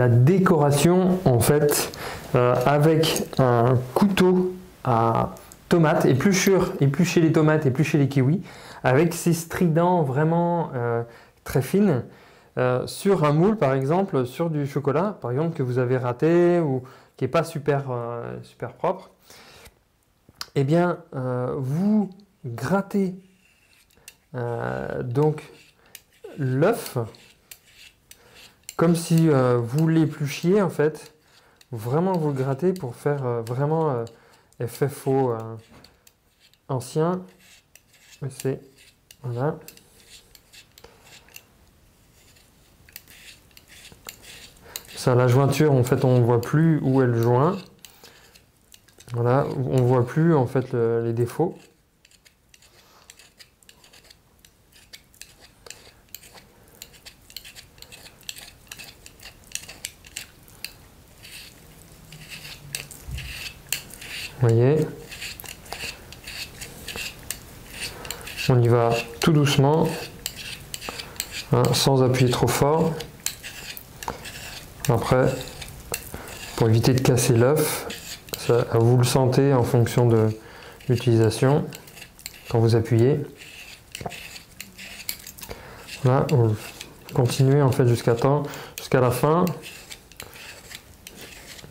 la décoration en fait avec un couteau à tomates, éplucher les tomates, éplucher les kiwis, avec ces stridents vraiment très fines, sur un moule par exemple, sur du chocolat par exemple que vous avez raté ou qui n'est pas super propre. Eh bien, vous grattez donc l'œuf comme si vous l'épluchiez en fait. Vraiment vous le grattez pour faire vraiment effet faux ancien. C'est voilà. Ça, la jointure en fait on ne voit plus où elle joint. Voilà, on ne voit plus en fait les défauts. Vous voyez, on y va tout doucement, hein, sans appuyer trop fort. Après, pour éviter de casser l'œuf, vous le sentez en fonction de l'utilisation quand vous appuyez. Voilà, vous continuez en fait jusqu'à la fin,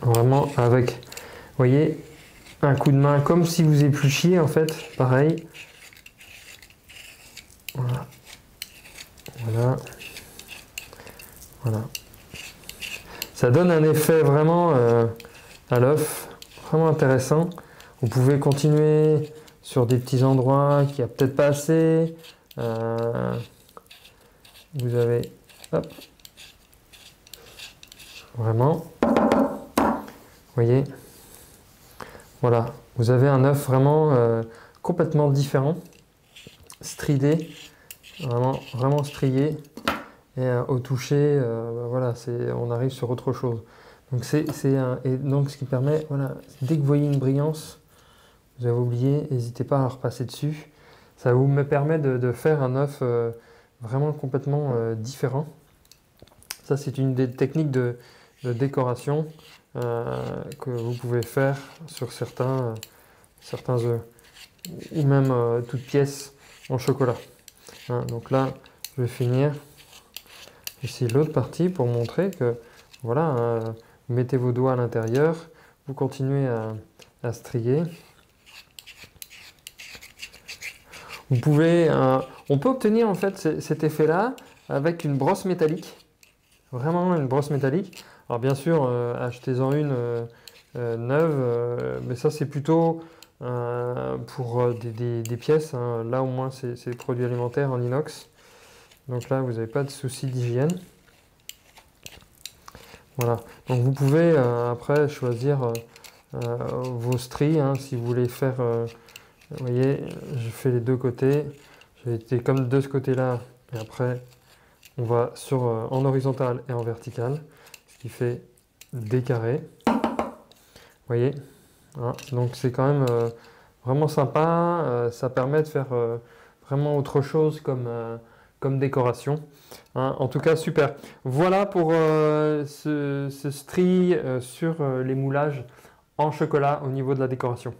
vraiment avec, vous voyez, un coup de main comme si vous épluchiez en fait, pareil. Voilà, voilà, voilà. Ça donne un effet vraiment à l'œuf, vraiment intéressant. Vous pouvez continuer sur des petits endroits qui a peut-être pas assez. Vous avez, hop, vraiment, vous voyez, voilà, vous avez un œuf vraiment complètement différent, stridé, vraiment strié, et au toucher, voilà, on arrive sur autre chose. Donc et donc ce qui permet, voilà, dès que vous voyez une brillance, vous avez oublié, n'hésitez pas à repasser dessus. Ça me permet de faire un œuf vraiment complètement différent. Ça, c'est une des techniques de décoration que vous pouvez faire sur certains œufs, ou même toutes pièces en chocolat. Hein, donc là, je vais finir ici l'autre partie pour montrer que, voilà, vous mettez vos doigts à l'intérieur, vous continuez à strier. Vous pouvez, on peut obtenir en fait cet effet-là avec une brosse métallique, vraiment une brosse métallique. Alors bien sûr, achetez-en une neuve, mais ça c'est plutôt pour des pièces. Hein. Là au moins c'est des produits alimentaires en inox, donc là vous n'avez pas de souci d'hygiène. Voilà, donc vous pouvez après choisir vos stries, hein, si vous voulez faire. Vous voyez, je fais les deux côtés. J'ai été comme de ce côté-là, et après, on va en horizontal et en vertical, ce qui fait des carrés. Vous voyez, hein, donc c'est quand même vraiment sympa. Ça permet de faire vraiment autre chose comme décoration. Hein, en tout cas, super. Voilà pour ce stri sur les moulages en chocolat au niveau de la décoration.